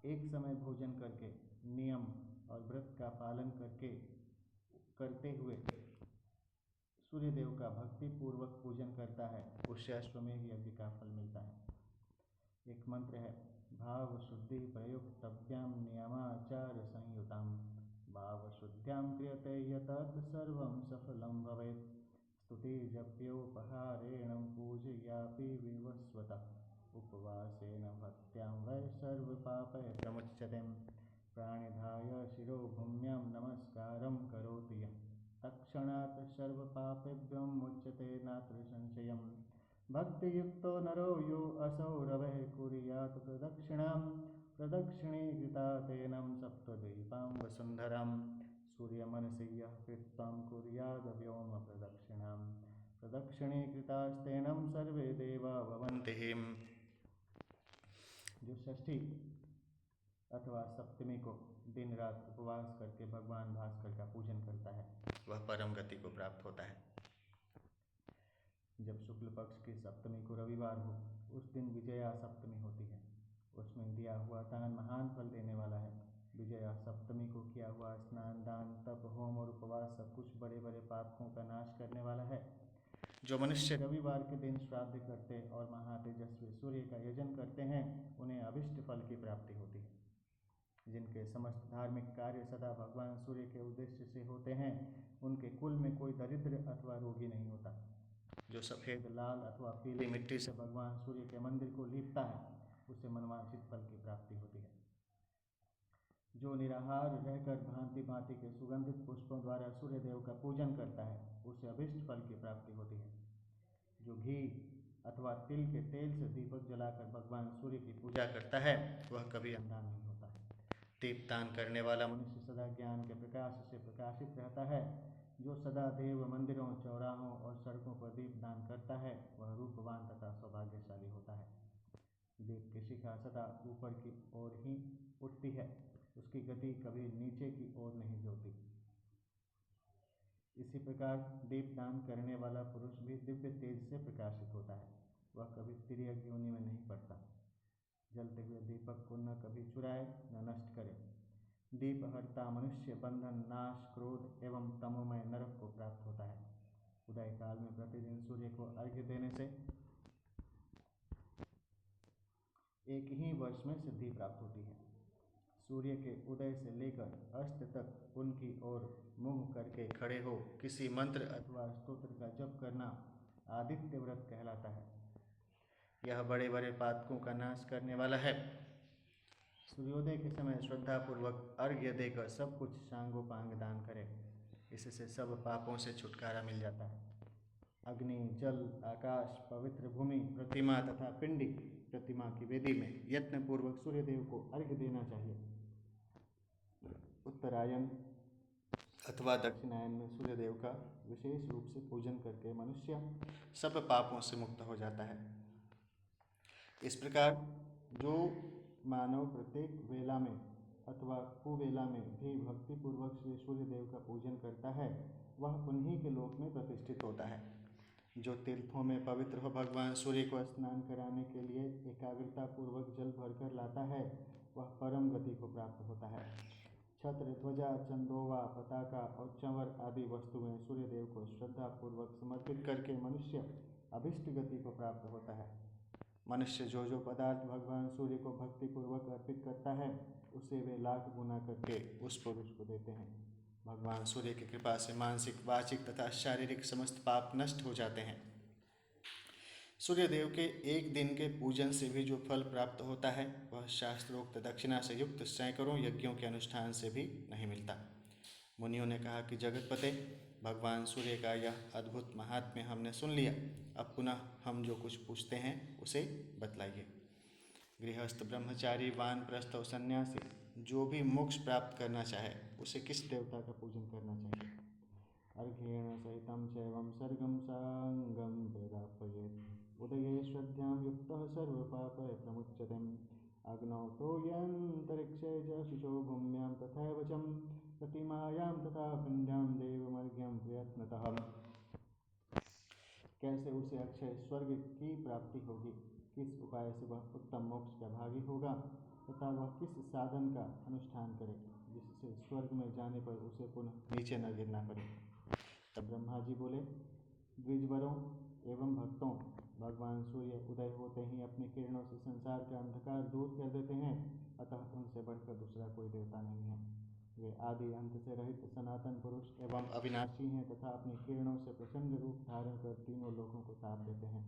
एक समय भोजन करके, नियम और व्रत का पालन करते हुए सूर्यदेव का भक्ति पूर्वक पूजन करता है, उसे अश्वमेध यज्ञ का फल मिलता है। एक मंत्र है, भाव शुद्धि प्रयुक्तव्याम नियमाचार संयुताम भाव शुद्ध्याम क्रियते यतत सर्वं सफलं भवेत् स्तुति जप्योपहारेण पूजयापि विवस्वतः उपवासेन भक्त्यां वै सर्वपापै प्रमुच्यते प्राणिधाय शिरो भूम्यां नमस्कारं करोति यः तत्क्षणात् सर्वपापेभ्यो मुच्यते नात्र संशयम् भक्तियुक्तो नरो यो असौ रवः कुर्यात् प्रदक्षिणां प्रदक्षिणीकृता तेनं सप्तद्वीपां वसुन्धरां सूर्यमनसि यः कृत्वां कुर्याद् व्योम प्रदक्षिणां प्रदक्षिणीकृतास्तेनं सर्वे देवा भवन्ति। जो षष्ठी अथवा सप्तमी को दिन रात उपवास करके भगवान भास्कर का पूजन करता है, वह परम गति को प्राप्त होता है। जब शुक्ल पक्ष की सप्तमी को रविवार हो, उस दिन विजया सप्तमी होती है। उसमें दिया हुआ दान महान फल देने वाला है। विजया सप्तमी को किया हुआ स्नान, दान, तप, होम और उपवास सब कुछ बड़े बड़े पापों का नाश करने वाला है। जो मनुष्य रविवार के दिन श्राद्ध करते और महातेजस्वी सूर्य का यजन करते हैं, उन्हें अभिष्ट फल की प्राप्ति होती है। जिनके समस्त धार्मिक कार्य सदा भगवान सूर्य के उद्देश्य से होते हैं, उनके कुल में कोई दरिद्र अथवा रोगी नहीं होता। जो सफ़ेद, लाल अथवा पीली मिट्टी से भगवान सूर्य के मंदिर को लीपता है, उसे मनवांछित फल की प्राप्ति होती है। जो निराहार रहकर भांति भांति के सुगंधित पुष्पों द्वारा सूर्यदेव का पूजन करता है, उसे अभिष्ट फल की प्राप्ति होती है। जो घी अथवा तिल के तेल से दीपक जलाकर भगवान सूर्य की पूजा करता है, वह कभी अंधा नहीं होता। दीपदान करने वाला मनुष्य सदा ज्ञान के प्रकाश से प्रकाशित रहता है। जो सदा देव मंदिरों, चौराहों और सड़कों पर दीपदान करता है, वह रूपवान तथा सौभाग्यशाली होता है। दीप की शिखा सदा ऊपर की ओर ही उठती है, उसकी गति कभी नीचे की ओर नहीं जोती। इसी प्रकार दीपदान करने वाला पुरुष भी दिव्य तेज से प्रकाशित होता है, वह कभी तिर्यक योनि में नहीं पड़ता। जलते हुए दीपक को न कभी चुराए न नष्ट करे। दीप हरता मनुष्य बंधन, नाश, क्रोध एवं तमोमय नरक को प्राप्त होता है। उदय काल में प्रतिदिन सूर्य को अर्घ्य देने से एक ही वर्ष में सिद्धि प्राप्त होती है। सूर्य के उदय से लेकर अस्त तक उनकी ओर मुंह करके खड़े हो किसी मंत्र अथवा स्तोत्र का जप करना आदित्य व्रत कहलाता है। यह बड़े बड़े पातकों का नाश करने वाला है। सूर्योदय के समय श्रद्धापूर्वक अर्घ्य देकर सब कुछ सांगोपांग दान करें, इससे सब पापों से छुटकारा मिल जाता है। अग्नि, जल, आकाश, पवित्र भूमि, प्रतिमा तथा पिंडी प्रतिमा की वेदी में यत्न पूर्वक सूर्यदेव को अर्घ्य देना चाहिए। उत्तरायण अथवा दक्षिणायन में सूर्यदेव का विशेष रूप से पूजन करके मनुष्य सब पापों से मुक्त हो जाता है। इस प्रकार जो मानव प्रत्येक वेला में अथवा कुवेला में भी भक्तिपूर्वक श्री सूर्यदेव का पूजन करता है वह उन्हीं के लोक में प्रतिष्ठित होता है। जो तीर्थों में पवित्र हो भगवान सूर्य को स्नान कराने के लिए एकाग्रता पूर्वक जल भरकर लाता है वह परम गति को प्राप्त होता है। छत्र, ध्वजा, चंदोवा, पताका और चंवर आदि वस्तुएं सूर्यदेव को श्रद्धापूर्वक समर्पित करके मनुष्य अभिष्ट गति को प्राप्त होता है। मनुष्य जो पदार्थ भगवान सूर्य को भक्तिपूर्वक अर्पित करता है उसे वे लाख गुना करके उस पुरुष को देते हैं। भगवान सूर्य की कृपा से मानसिक, वाचिक तथा शारीरिक समस्त पाप नष्ट हो जाते हैं। सूर्यदेव के एक दिन के पूजन से भी जो फल प्राप्त होता है वह शास्त्रोक्त दक्षिणा से युक्त सैकड़ों यज्ञों के अनुष्ठान से भी नहीं मिलता। मुनियों ने कहा कि जगतपते, भगवान सूर्य का यह अद्भुत महात्म्य हमने सुन लिया, अब पुनः हम जो कुछ पूछते हैं उसे बतलाइए। गृहस्थ, ब्रह्मचारी, वानप्रस्थ और सन्यासी जो भी मोक्ष प्राप्त करना चाहे उसे किस देवता का पूजन करना चाहिए? अर्घ्येण सहितं चैवं सर्गं साङ्गं प्रेदापयेत् उदये श्रद्धां युक्तः सर्वपापैः प्रमुच्यते। अग्नौ तोयन्तरिक्षे च शुचो भूम्यां तथैव च प्रतिमायां तथा पिण्डां देवमर्घ्यं प्रयत्नतः। कैसे उसे अक्षय स्वर्ग की प्राप्ति होगी, किस उपाय से वह उत्तम मोक्ष का भागी होगा तथा वह किस साधन का अनुष्ठान करे जिससे स्वर्ग में जाने पर उसे पुनः नीचे न गिरना पड़े। तब ब्रह्मा जी बोले, द्विजवरों एवं भक्तों, भगवान सूर्य उदय होते ही अपनी किरणों से संसार का अंधकार दूर कर देते हैं, अतः उनसे बढ़कर दूसरा कोई देवता नहीं है। वे आदि अंत से रहित सनातन पुरुष एवं अविनाशी हैं तथा अपनी किरणों से प्रचंड रूप धारण कर तीनों लोकों को ताप देते हैं।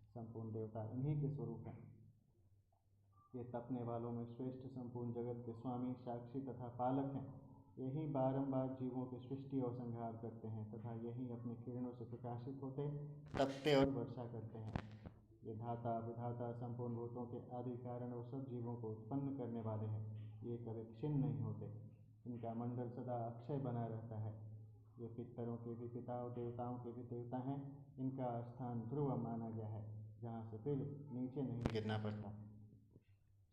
संपूर्ण देवता इन्हीं के स्वरूप हैं। ये तपने वालों में श्रेष्ठ संपूर्ण जगत के स्वामी, साक्षी तथा पालक हैं। यही बारंबार जीवों की सृष्टि और संहार करते हैं तथा यही अपनी किरणों से प्रकाशित होते, तपते और वर्षा करते हैं। ये धाता, विधाता, संपूर्ण भूतों के आदि कारण और सब जीवों को उत्पन्न करने वाले हैं। ये कभी क्षीण नहीं होते। इनका मंडल सदा अक्षय बना रहता है। ये पितरों के भी पिता और देवताओं के भी देवता हैं। इनका स्थान ध्रुव माना गया है, जहाँ से फिर नीचे नहीं गिरना पड़ता।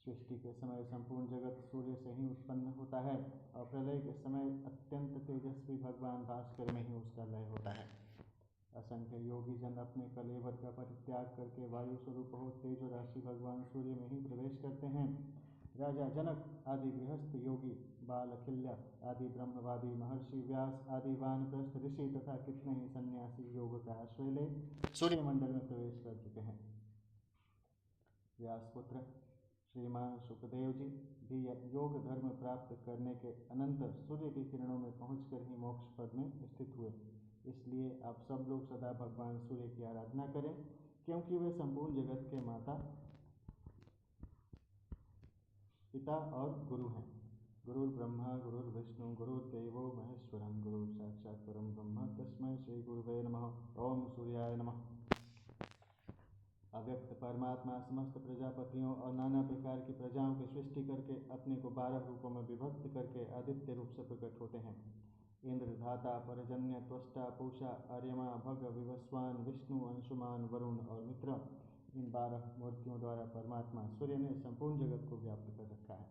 सृष्टि के समय संपूर्ण जगत सूर्य से ही उत्पन्न होता है और प्रलय के समय अत्यंत तेजस्वी भगवान भास्कर में ही उसका लय होता है। असंख्य योगी जन अपने कलेवर का परित्याग करके वायु स्वरूप हो तेज राशि भगवान सूर्य में ही प्रवेश करते हैं। राजा जनक आदि गृहस्थ योगी, बाल खिल्य आदि ब्रह्मवादी, महर्षि व्यास आदि वानप्रस्थ ऋषि तथा कितने ही सन्यासी योग का आश्रय ले सूर्यमंडल में प्रवेश कर चुके हैं। व्यासपुत्र श्रीमान सुखदेव जी भी योग धर्म प्राप्त करने के अनंतर सूर्य की किरणों में पहुंचकर ही मोक्ष पद में स्थित हुए। इसलिए आप सब लोग सदा भगवान सूर्य की आराधना करें, क्योंकि वे संपूर्ण जगत के माता, पिता और गुरु हैं। गुरुर् ब्रह्मा गुरुर्विष्णु गुरुर्देवो महेश्वरं गुरुः साक्षात् परं ब्रह्म तस्मै श्री गुरुवे नमः। ओम सूर्याय नमः। अव्यक्त परमात्मा समस्त प्रजापतियों और नाना प्रकार की प्रजाओं की सृष्टि करके अपने को 12 रूपों में विभक्त करके आदित्य रूप से प्रकट होते हैं। इंद्र, धाता, परजन्य, त्वष्टा, पूषा, अर्यमा, भग, विवस्वान, विष्णु, अंशुमान, वरुण और मित्र, इन 12 मूर्तियों द्वारा परमात्मा सूर्य ने संपूर्ण जगत को व्याप्त कर रखा है।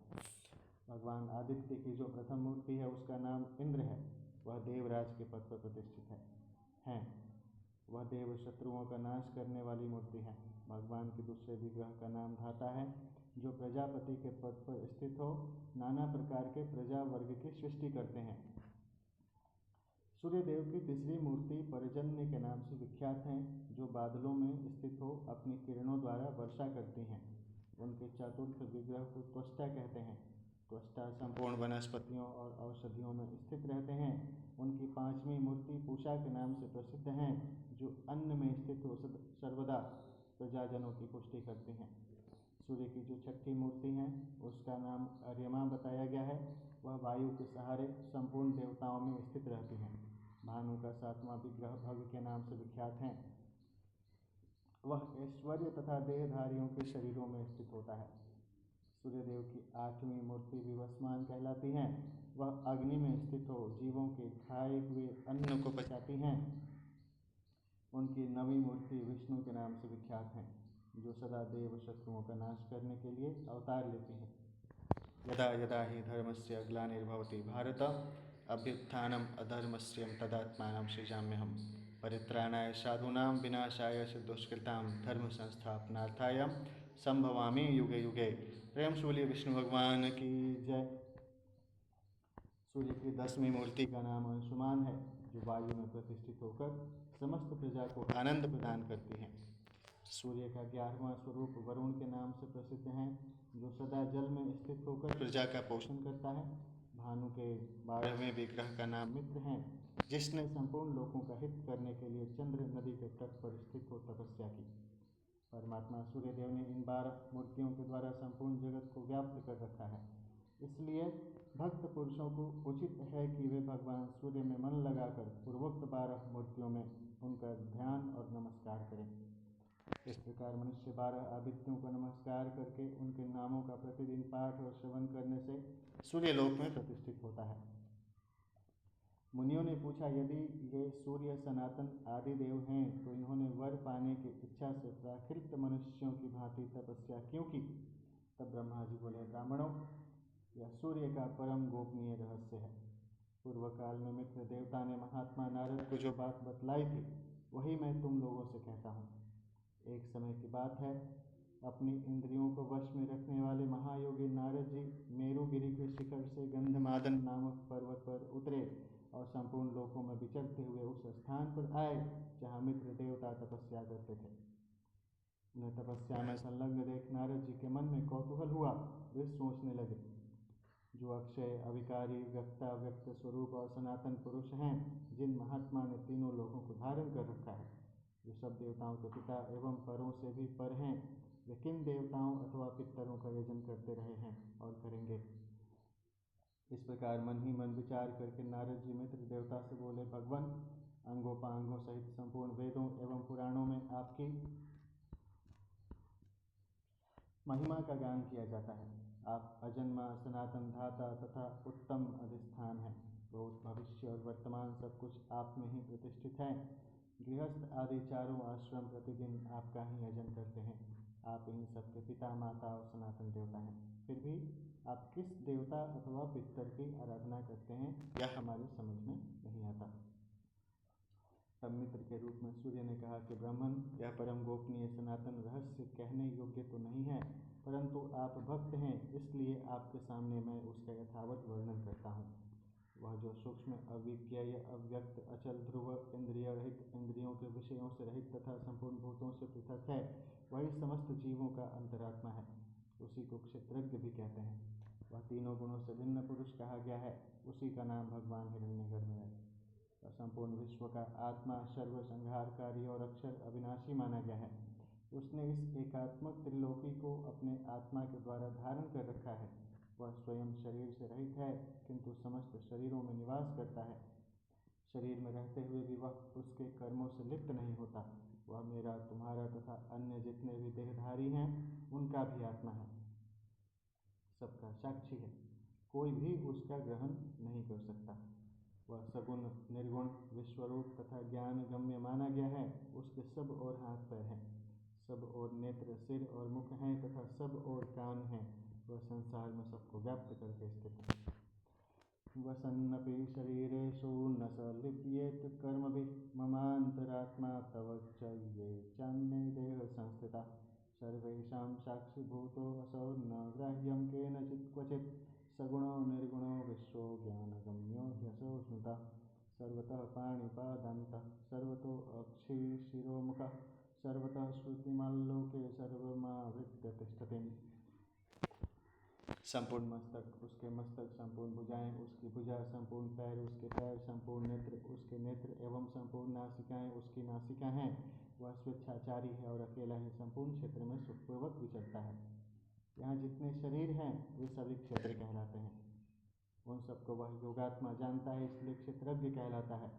भगवान आदित्य की जो प्रथम मूर्ति है उसका नाम इंद्र है। वह देवराज के पद पर प्रतिष्ठित है। वह देव शत्रुओं का नाश करने वाली मूर्ति है। भगवान के दूसरे विग्रह का नाम धाता है, जो प्रजापति के पद पर स्थित हो नाना प्रकार के प्रजा वर्ग की सृष्टि करते हैं। सूर्यदेव की तीसरी मूर्ति परजन्य के नाम से विख्यात हैं, जो बादलों में स्थित हो अपनी किरणों द्वारा वर्षा करती हैं। उनके चतुर्थ विग्रह को त्वष्टा कहते हैं। त्वष्टा संपूर्ण वनस्पतियों और औषधियों में स्थित रहते हैं। उनकी पांचवी मूर्ति पूषा के नाम से प्रसिद्ध हैं, जो अन्न में स्थित हो सर्वदा प्रजाजनों की पुष्टि करती हैं। सूर्य की जो छठी मूर्ति है उसका नाम अर्यमा बताया गया है। वह वायु के सहारे संपूर्ण देवताओं में स्थित रहती हैं। भानु का 7वां विग्रह भग के नाम से विख्यात है। वह ऐश्वर्य तथा देहधारियों के शरीरों में स्थित होता है। सूर्यदेव की 8वीं मूर्ति विवस्वान कहलाती हैं। वह अग्नि में स्थित हो जीवों के खाए हुए अन्न को पचाती हैं। उनकी 9वीं मूर्ति विष्णु के नाम से विख्यात हैं, जो सदा देव शत्रुओं का नाश करने के लिए अवतार लेती हैं। यदा यदा हि धर्मस्य ग्लानिर्भवति भारत अभ्युत्थानम् अधर्मस्य तदात्मानं सृजाम्यहम् परित्राणाय साधूनां विनाशाय च दुष्कृतां धर्म संस्थापनार्थाय संभवामि युगे युगे। प्रेम से बोलिए विष्णु भगवान की जय। सूर्य की 10वीं मूर्ति का नाम अंशुमान है, जो वायु में प्रतिष्ठित होकर समस्त प्रजा को आनंद प्रदान करती हैं। सूर्य का 11वां स्वरूप वरुण के नाम से प्रसिद्ध है, जो सदा जल में स्थित होकर प्रजा का पोषण करता है। भानु के 12वें विग्रह का नाम मित्र है, जिसने संपूर्ण लोगों का हित करने के लिए चंद्र नदी के तट पर स्थित हो तपस्या की। परमात्मा सूर्यदेव ने इन 12 मूर्तियों के द्वारा संपूर्ण जगत को व्याप्त कर रखा है। इसलिए भक्त पुरुषों को उचित है कि वे भगवान सूर्य में मन लगाकर पूर्वोक्त 12 मूर्तियों में उनका ध्यान और नमस्कार करें। इस प्रकार मनुष्य 12 आदित्यों को नमस्कार करके उनके नामों का प्रतिदिन पाठ और श्रवण करने से सूर्यलोक में प्रतिष्ठित होता है। मुनियों ने पूछा, यदि ये सूर्य सनातन आदि देव हैं तो इन्होंने वर पाने की इच्छा से प्राकृत मनुष्यों की भांति तपस्या क्यों की? तब ब्रह्मा जी बोले, ब्राह्मणों, यह सूर्य का परम गोपनीय रहस्य है। पूर्व काल में मित्र देवता ने महात्मा नारद को जो बात बतलाई थी, वही मैं तुम लोगों से कहता हूँ। एक समय की बात है, अपनी इंद्रियों को वश में रखने वाले महायोगी नारद जी मेरुगिरी के शिखर से गंधमादन नामक पर्वत पर उतरे और संपूर्ण लोकों में विचरते हुए उस स्थान पर आए जहाँ मित्र देवता तपस्या करते थे। उन्हें तपस्या में संलग्न देख नारद जी के मन में कौतूहल हुआ। वे सोचने लगे, जो अक्षय, अविकारी, व्यक्ता व्यक्त स्वरूप और सनातन पुरुष हैं, जिन महात्मा ने तीनों लोगों को धारण कर रखा है, जो सब देवताओं के पिता एवं परों से भी पर हैं, वे किन देवताओं अथवा पितरों का यजन करते रहे हैं और करेंगे? इस प्रकार मन ही मन विचार करके नारद जी मित्र देवता से बोले, भगवान, अंगोपांगों सहित संपूर्ण वेदों एवं पुराणों में आपकी महिमा का गान किया जाता है। आप अजन्मा, सनातन, धाता तथा उत्तम अधिष्ठान हैं। भूत, भविष्य और वर्तमान सब कुछ आप में ही प्रतिष्ठित है। गृहस्थ आदि चारों आश्रम प्रतिदिन आपका ही यजन करते हैं। आप इन सबके पिता, माता और सनातन देवता हैं। फिर भी आप किस देवता अथवा पितर की आराधना करते हैं, यह हमारी समझ में नहीं आता। तब मित्र के रूप में सूर्य ने कहा कि ब्राह्मण, यह परम गोपनीय सनातन रहस्य कहने योग्य तो नहीं है, परंतु आप भक्त हैं, इसलिए आपके सामने मैं उसका यथावत वर्णन करता हूँ। वह जो सूक्ष्म, अविज्ञेय, अव्यक्त, अचल, ध्रुव, इंद्रिय रहित, इंद्रियों के विषयों से रहित तथा संपूर्ण भूतों से पृथक है, वही समस्त जीवों का अंतरात्मा है। उसी को क्षेत्रज्ञ भी कहते हैं। वह तीनों गुणों से भिन्न पुरुष कहा गया है। उसी का नाम भगवान हिरण्यगर्भ है। वह संपूर्ण विश्व का आत्मा, सर्व संहारकारी और अक्षर अविनाशी माना गया है। उसने इस एकात्मक त्रिलोकी को अपने आत्मा के द्वारा धारण कर रखा है। वह स्वयं शरीर से रहित है, किंतु समस्त शरीरों में निवास करता है। शरीर में रहते हुए भी वह उसके कर्मों से लिप्त नहीं होता। वह मेरा, तुम्हारा तथा अन्य जितने भी देहधारी हैं, उनका भी आत्मा है, सबका साक्षी है। कोई भी उसका ग्रहण नहीं कर सकता। वह सगुण, निर्गुण, विश्वरूप तथा ज्ञान गम्य माना गया है। उसके सब ओर हाथ पैर हैं, सब ओर नेत्र, सिर और मुख हैं तथा सब ओर कान हैं। वह संसार में सबको व्याप्त करके स्थित है। वसन्नपि शरीरेषु न स लिप्येत कर्मभिः ममान्तरात्मा तव च ये चान्ये देह संस्थिता सर्वेषां साक्षिभूतोऽसौ न ग्राह्यं केनचित् क्वचित् सगुणो निर्गुणो विश्वो ज्ञानगम्यो ह्यसौ स्मृतः सर्वतः पाणिपादान्तः सर्वतो अक्षिशिरोमुखः सर्वतः श्रुतिमाल्लोके सर्वमावृत्य तिष्ठति। संपूर्ण मस्तक, उसके मस्तक, संपूर्ण भुजाएं, उसकी भुजा, संपूर्ण पैर, उसके पैर, संपूर्ण नेत्र, उसके नेत्र एवं संपूर्ण नासिकाएं, उसकी नासिका हैं। वह स्वेच्छाचारी है और अकेला ही संपूर्ण क्षेत्र में सुखपूर्वक विचरता है। यहाँ जितने शरीर हैं वे सभी क्षेत्र कहलाते हैं। उन सबको वह योगात्मा जानता है, इसलिए क्षेत्रज्ञ कहलाता है।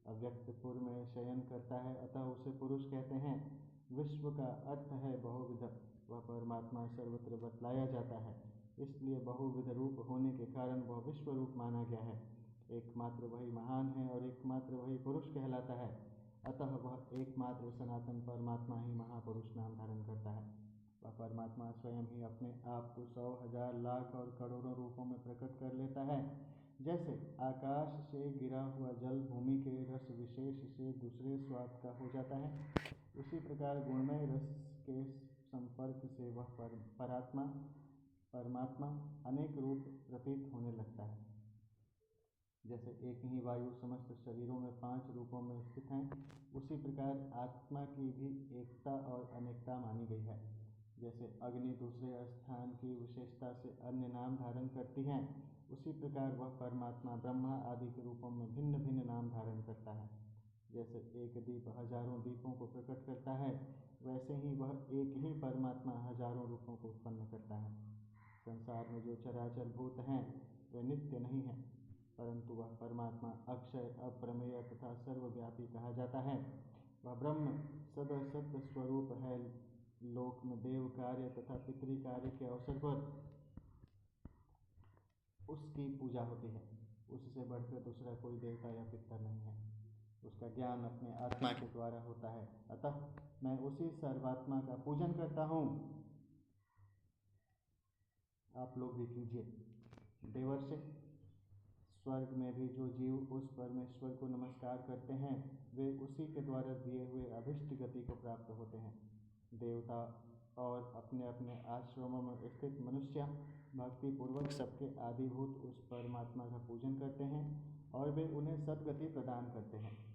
अव्यक्तपुर में शयन करता है, अतः उसे पुरुष कहते हैं। विश्व का अर्थ है बहुविध, वह परमात्मा सर्वत्र बतलाया जाता है, इसलिए बहुविध रूप होने के कारण वह विश्व रूप माना गया है। एकमात्र वही महान है और एकमात्र वही पुरुष कहलाता है, अतः वह एकमात्र सनातन परमात्मा ही महापुरुष नाम धारण करता है। वह परमात्मा स्वयं ही अपने आप को 100, 1000, लाख और करोड़ों रूपों में प्रकट कर लेता है। जैसे आकाश से गिरा हुआ जल भूमि के रस विशेष से दूसरे स्वाद का हो जाता है, उसी प्रकार गुणमय रस के संपर्क से वह परमात्मा अनेक रूप प्रतीत होने लगता है। जैसे एक ही वायु समस्त शरीरों में 5 रूपों में स्थित हैं, उसी प्रकार आत्मा की भी एकता और अनेकता मानी गई है। जैसे अग्नि दूसरे स्थान की विशेषता से अन्य नाम धारण करती हैं, उसी प्रकार वह परमात्मा ब्रह्मा आदि के रूपों में भिन्न भिन्न नाम धारण करता है। जैसे एक दीप हजारों दीपों को प्रकट करता है, वैसे ही वह एक ही परमात्मा हजारों रूपों को उत्पन्न करता है। संसार में जो चराचर भूत हैं वे नित्य नहीं हैं, परंतु वह परमात्मा अक्षय, अप्रमेय तथा सर्वव्यापी कहा जाता है। वह ब्रह्म सदसत स्वरूप है। लोक में देव कार्य तथा पितृ कार्य के अवसर पर उसकी पूजा होती है। उससे बढ़कर दूसरा कोई देवता या पितर नहीं है। उसका ज्ञान अपने आत्मा के द्वारा होता है, अतः मैं उसी सर्वात्मा का पूजन करता हूँ। आप लोग भी कीजिए। देवर्षि, स्वर्ग में भी जो जीव उस परमेश्वर को नमस्कार करते हैं, वे उसी के द्वारा दिए हुए अभिष्ट गति को प्राप्त होते हैं। देवता और अपने अपने आश्रमों में स्थित मनुष्य भक्ति पूर्वक सबके आदिभूत उस परमात्मा का पूजन करते हैं और वे उन्हें सद्गति प्रदान करते हैं।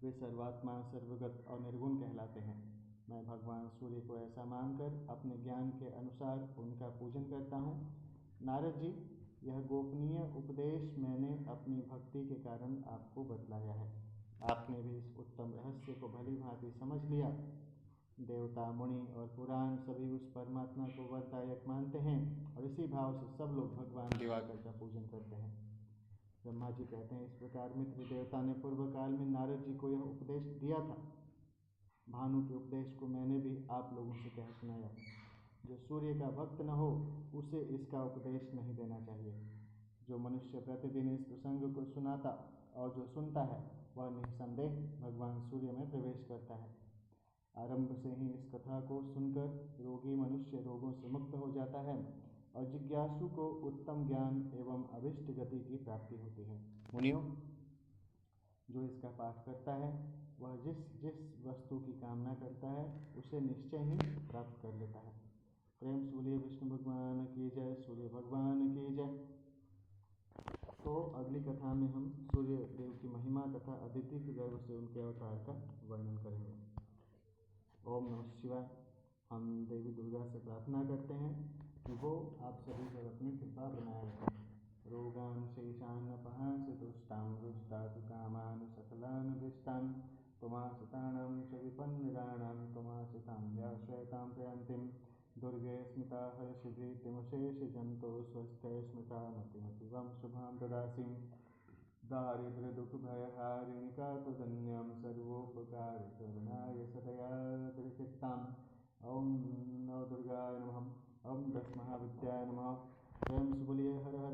वे सर्वात्मा, सर्वगत और निर्गुण कहलाते हैं। मैं भगवान सूर्य को ऐसा मानकर अपने ज्ञान के अनुसार उनका पूजन करता हूँ। नारद जी, यह गोपनीय उपदेश मैंने अपनी भक्ति के कारण आपको बतलाया है। आपने भी इस उत्तम रहस्य को भली भांति समझ लिया। देवता, मुनि और पुराण सभी उस परमात्मा को वरदायक मानते हैं और इसी भाव से सब लोग भगवान दिवाकर का पूजन करते हैं। ब्रह्मा जी कहते हैं, इस प्रकार मित्र देवता ने पूर्व काल में नारद जी को यह उपदेश दिया था। भानु के उपदेश को मैंने भी आप लोगों से कह सुनाया। जो सूर्य का भक्त न हो उसे इसका उपदेश नहीं देना चाहिए। जो मनुष्य प्रतिदिन इस प्रसंग को सुनाता और जो सुनता है, वह निस्संदेह भगवान सूर्य में प्रवेश करता है। आरंभ से ही इस कथा को सुनकर रोगी मनुष्य रोगों से मुक्त हो जाता है और जिज्ञासु को उत्तम ज्ञान एवं अभिष्ट गति की प्राप्ति होती है। मुनियों, जो इसका पाठ करता है वह जिस जिस वस्तु की कामना करता है उसे निश्चय ही प्राप्त कर लेता है। प्रेम से बोलिए विष्णु भगवान की जय, सूर्य भगवान की जय। तो अगली कथा में हम सूर्य देव की महिमा तथा अदिति के गर्भ से उनके अवतार का वर्णन करेंगे। ओम नमः शिवाय। हम देवी दुर्गा से प्रार्थना करते हैं कि वो आप सभी पर अपनी कृपा बनाए रखें। रोगान शेषान अपहांस दुष्टां दुष्टातु कामान सकलान विष्टान त्वमाश्रितानां च विपन्नराणां त्वमाश्रितां व्याश्रयतां प्रयान्तिं दुर्गे स्मिता हर्षभीतिमशेषजन्तो स्वस्थे स्मिता मतिमतिवं शुभां ददासि। दारिद्र्यदुःखभयहारिणिका त्वदन्यं सर्वोपकारकरणाय सदया दृशिताम्। ॐ नवदुर्गाय नमः। ॐ दशमहाविद्याय नमः। स्वयं से बोलिए हर हर